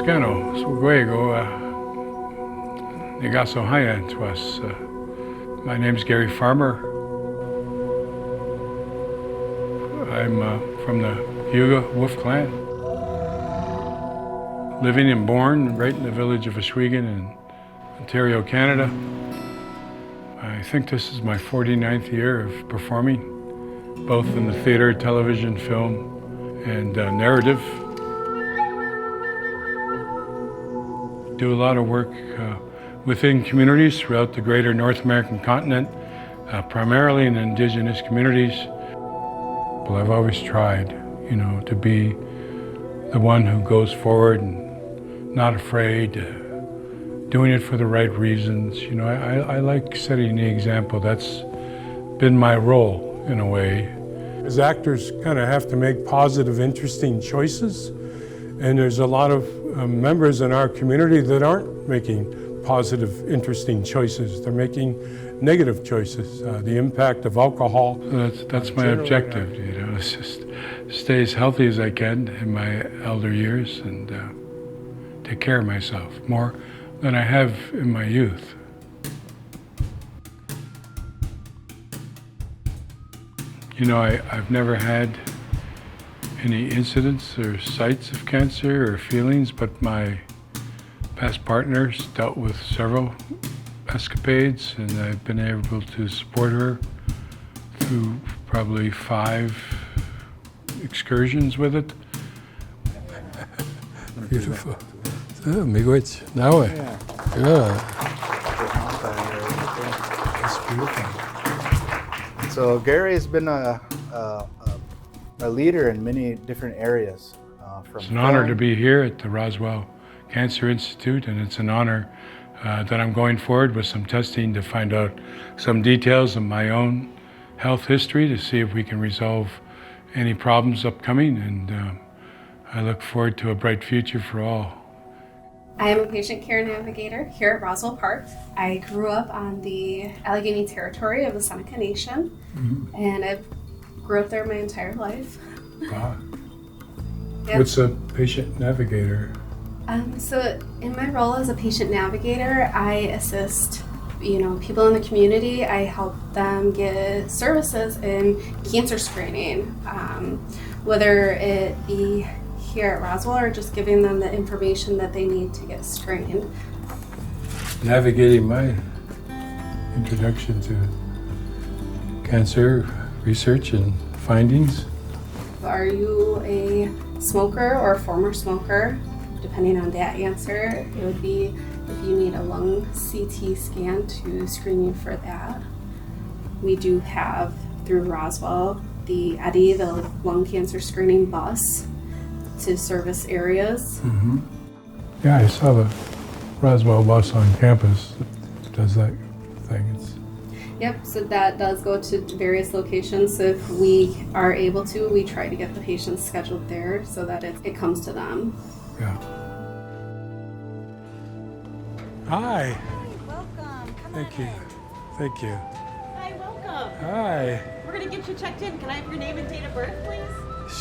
Toscano, Suguego, Negaso Haya to us. My name's Gary Farmer. I'm from the Huga Wolf clan. Living and born right in the village of Oswego in Ontario, Canada. I think this is my 49th year of performing, both in the theater, television, film, and narrative. Do a lot of work within communities throughout the greater North American continent, primarily in Indigenous communities. Well, I've always tried, to be the one who goes forward and not afraid, doing it for the right reasons. I like setting the example. That's been my role in a way. As actors, kind of have to make positive, interesting choices, and there's a lot of members in our community that aren't making positive, interesting choices. They're making negative choices. The impact of alcohol. That's my objective, is just stay as healthy as I can in my elder years and take care of myself more than I have in my youth. I've never had any incidents or sights of cancer or feelings, but my past partners dealt with several escapades, and I've been able to support her through probably 5 excursions with it. Beautiful. Miigwech. Now, good. That's beautiful. So Gary has been a leader in many different areas. It's an honor to be here at the Roswell Cancer Institute, and it's an honor that I'm going forward with some testing to find out some details of my own health history to see if we can resolve any problems upcoming, and I look forward to a bright future for all. I am a patient care navigator here at Roswell Park. I grew up on the Allegheny territory of the Seneca Nation, and I grew up there my entire life. Wow. Yep. What's a patient navigator? So in my role as a patient navigator, I assist people in the community. I help them get services in cancer screening, whether it be here at Roswell or just giving them the information that they need to get screened. Navigating my introduction to cancer research and findings. Are you a smoker or a former smoker? Depending on that answer, it would be if you need a lung CT scan to screen you for that. We do have, through Roswell, the EDDI, the lung cancer screening bus, to service areas. Mm-hmm. Yeah, I saw the Roswell bus on campus that does that thing. Yep, so that does go to various locations. So if we are able to, we try to get the patients scheduled there so that it comes to them. Yeah. Hi. Hi, welcome. Come Thank on you. in. Thank you. Hi, welcome. Hi. We're gonna get you checked in. Can I have your name and date of birth, please?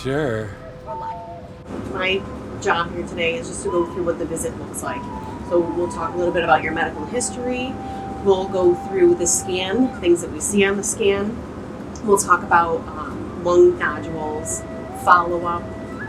Sure. My job here today is just to go through what the visit looks like. So we'll talk a little bit about your medical history. We'll go through the scan, things that we see on the scan. We'll talk about lung nodules, follow-up,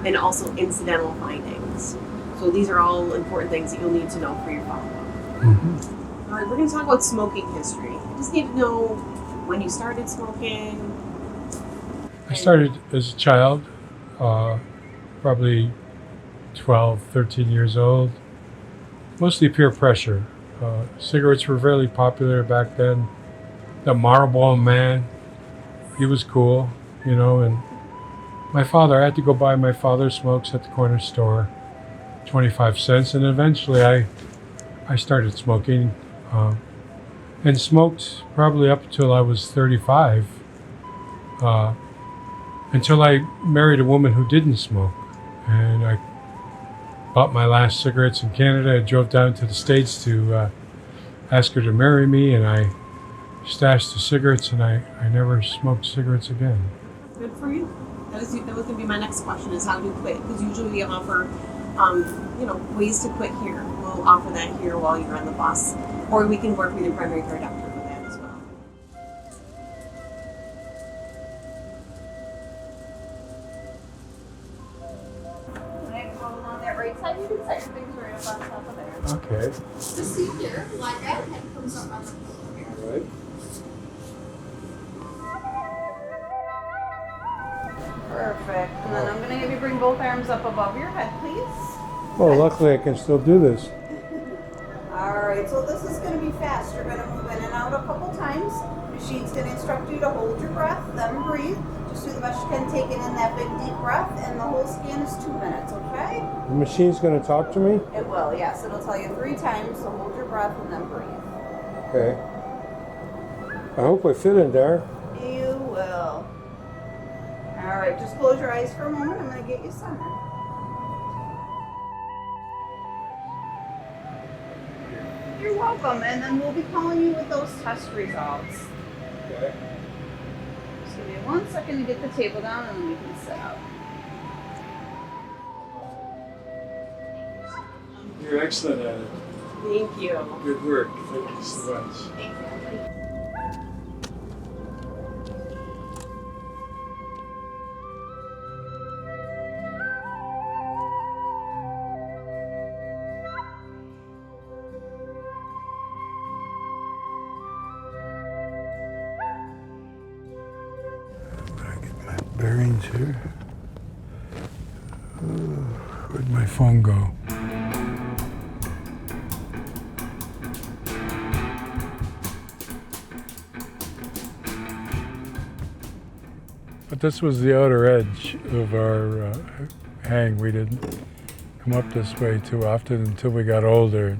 and also incidental findings. So these are all important things that you'll need to know for your follow-up. Mm-hmm. All right, we're going to talk about smoking history. You just need to know when you started smoking. I started as a child, probably 12, 13 years old. Mostly peer pressure. Cigarettes were very popular back then. The Marlboro Man, he was cool, and my father, I had to go buy my father's smokes at the corner store, 25 cents, and eventually I started smoking, and smoked probably up until I was 35, until I married a woman who didn't smoke, and I bought my last cigarettes in Canada. I drove down to the States to ask her to marry me, and I stashed the cigarettes, and I never smoked cigarettes again. Good for you. That was going to be my next question, is how to quit. Because usually we offer ways to quit here. We'll offer that here while you're on the bus, or we can work with your primary care doctor for that as well. On that right side, you can set your things right up on top of there. Okay. The seat here, like that, head comes up on the floor here. All right. Perfect. And then I'm going to have you bring both arms up above your head, please. Oh, luckily I can still do this. All right, so this is going to be fast. You're going to move in and out a couple times. Machine's going to instruct you to hold your breath, then breathe. Just do the best you can, taking in that big deep breath, and the whole scan is 2 minutes, okay? The machine's going to talk to me? It will, yes. It'll tell you 3 times, so hold your breath and then breathe. Okay. I hope I fit in there. You will. All right, just close your eyes for a moment. I'm going to get you centered. You're welcome, and then we'll be calling you with those test results. Okay. Just give me 1 second to get the table down, and then we can sit up. You're excellent at it. Thank you. Good work. Thank you so much. Thank you. Bearings here. Where'd my phone go? But this was the outer edge of our hang. We didn't come up this way too often until we got older.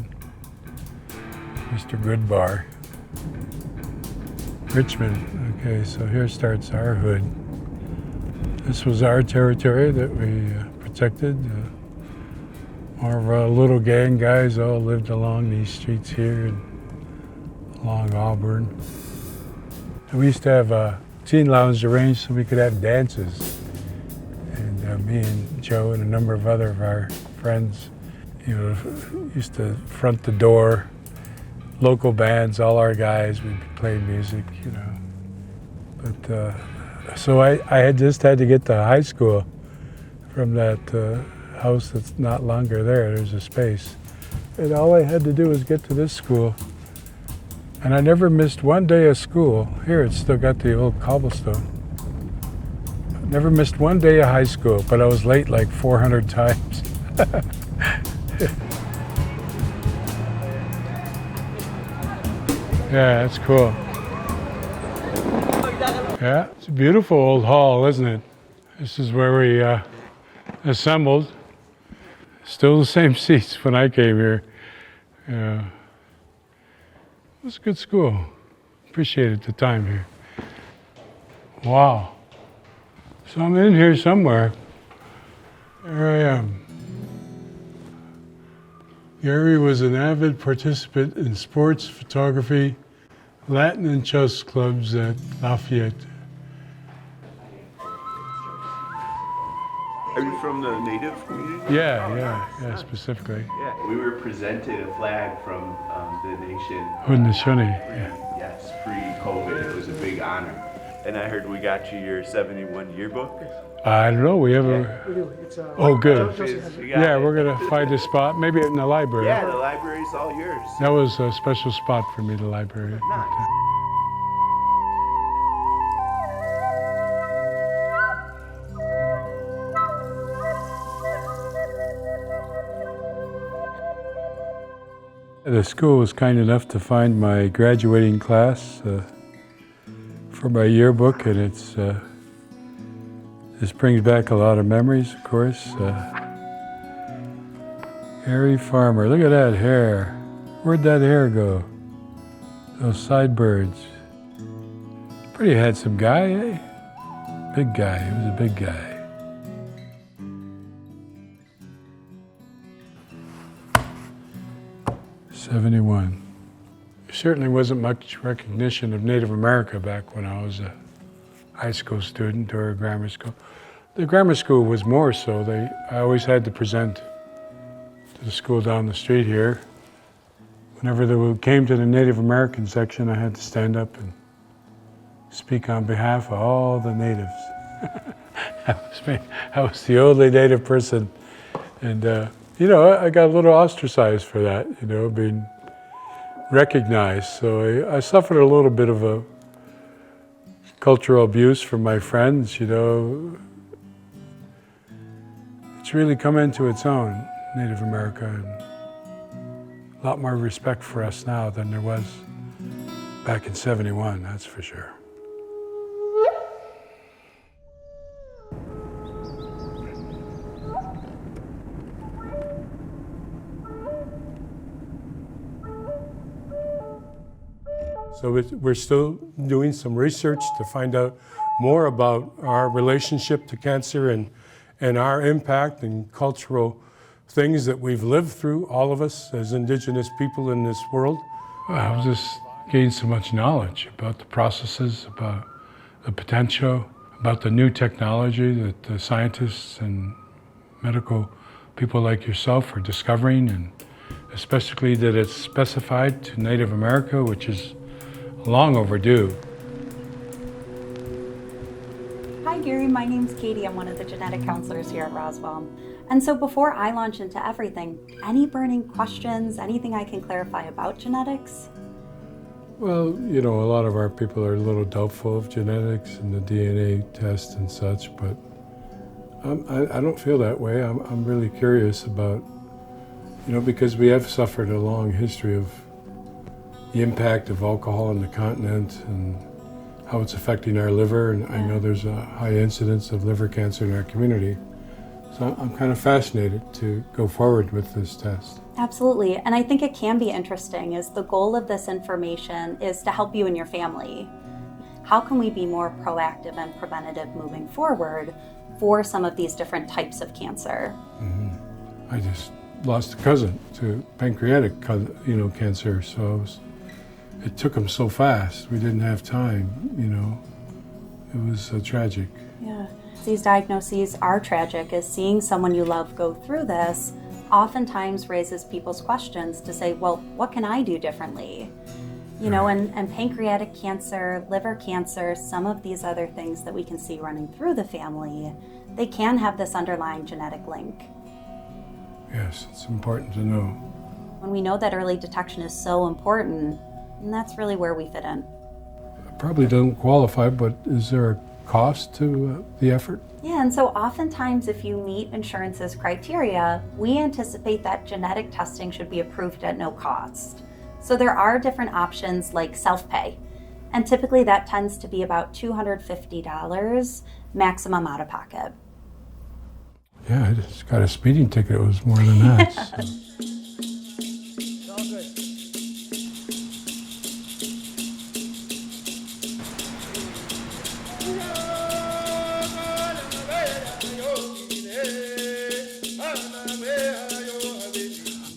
Mr. Goodbar. Richmond. Okay, so here starts our hood. This was our territory that we protected. Our little gang guys all lived along these streets here and along Auburn. And we used to have a teen lounge arranged so we could have dances. And me and Joe and a number of other of our friends, used to front the door. Local bands, all our guys would be playing music, But so I had just had to get to high school from that house that's not longer there. There's a space. And all I had to do was get to this school. And I never missed one day of school. Here, it's still got the old cobblestone. Never missed one day of high school, but I was late like 400 times. Yeah, that's cool. Yeah, it's a beautiful old hall, isn't it? This is where we assembled. Still the same seats when I came here. It was a good school. Appreciated the time here. Wow. So I'm in here somewhere. There I am. Gary was an avid participant in sports, photography, Latin and chess clubs at Lafayette. Are you from the Native community? Yeah, specifically. Yeah, we were presented a flag from the nation. Haudenosaunee, Yes, pre-COVID. It was a big honor. And I heard we got you your 71 yearbook. I don't know, we have a... We do. It's Oh, good. We got Yeah, it. we're gonna find a spot, maybe in the library. Yeah, the library's all yours. That was a special spot for me, the library. Nice. The school was kind enough to find my graduating class for my yearbook, and this brings back a lot of memories, of course. Harry Farmer, look at that hair. Where'd that hair go? Those sideburns. Pretty handsome guy, eh? Big guy, he was a big guy. '71. There certainly wasn't much recognition of Native America back when I was a high school student or a grammar school. The grammar school was more so. I always had to present to the school down the street here. Whenever they came to the Native American section, I had to stand up and speak on behalf of all the natives. I was the only native person, and you know, I got a little ostracized for that, you know, being recognized. So I suffered a little bit of a cultural abuse from my friends, you know. It's really come into its own, Native America, and a lot more respect for us now than there was back in '71, that's for sure. So we're still doing some research to find out more about our relationship to cancer and our impact and cultural things that we've lived through, all of us as Indigenous people in this world. I've just gained so much knowledge about the processes, about the potential, about the new technology that the scientists and medical people like yourself are discovering, and especially that it's specified to Native America, which is long overdue. Hi Gary, my name's Katie. I'm one of the genetic counselors here at Roswell. And so before I launch into everything, any burning questions, anything I can clarify about genetics? Well, you know, a lot of our people are a little doubtful of genetics and the DNA test and such, but I don't feel that way. I'm really curious about, you know, because we have suffered a long history of the impact of alcohol on the continent and how it's affecting our liver, and I know there's a high incidence of liver cancer in our community. So I'm kind of fascinated to go forward with this test. Absolutely, and I think it can be interesting is the goal of this information is to help you and your family. How can we be more proactive and preventative moving forward for some of these different types of cancer? Mm-hmm. I just lost a cousin to pancreatic, cancer, so it took him so fast. We didn't have time, you know. It was tragic. Yeah, these diagnoses are tragic, as seeing someone you love go through this oftentimes raises people's questions to say, well, what can I do differently? You know, and pancreatic cancer, liver cancer, some of these other things that we can see running through the family, they can have this underlying genetic link. Yes, it's important to know. When we know that early detection is so important, and that's really where we fit in. I probably don't qualify, but is there a cost to the effort? Yeah, and so oftentimes if you meet insurance's criteria, we anticipate that genetic testing should be approved at no cost. So there are different options like self-pay, and typically that tends to be about $250 maximum out of pocket. Yeah, I just got a speeding ticket. It was more than that. So.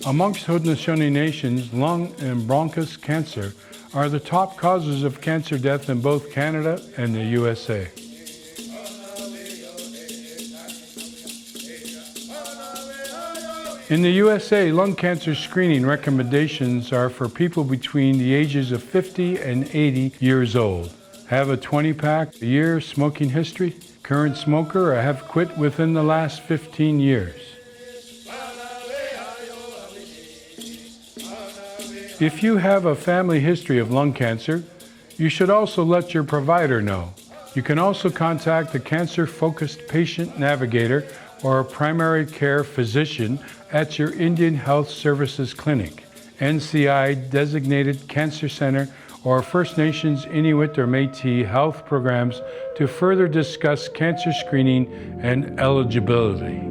Amongst Haudenosaunee nations, lung and bronchus cancer are the top causes of cancer death in both Canada and the USA. In the USA, lung cancer screening recommendations are for people between the ages of 50 and 80 years old. Have a 20-pack a year, smoking history, current smoker, or have quit within the last 15 years. If you have a family history of lung cancer, you should also let your provider know. You can also contact a cancer-focused patient navigator or a primary care physician at your Indian Health Services Clinic, NCI designated cancer center, or First Nations, Inuit, or Métis health programs to further discuss cancer screening and eligibility.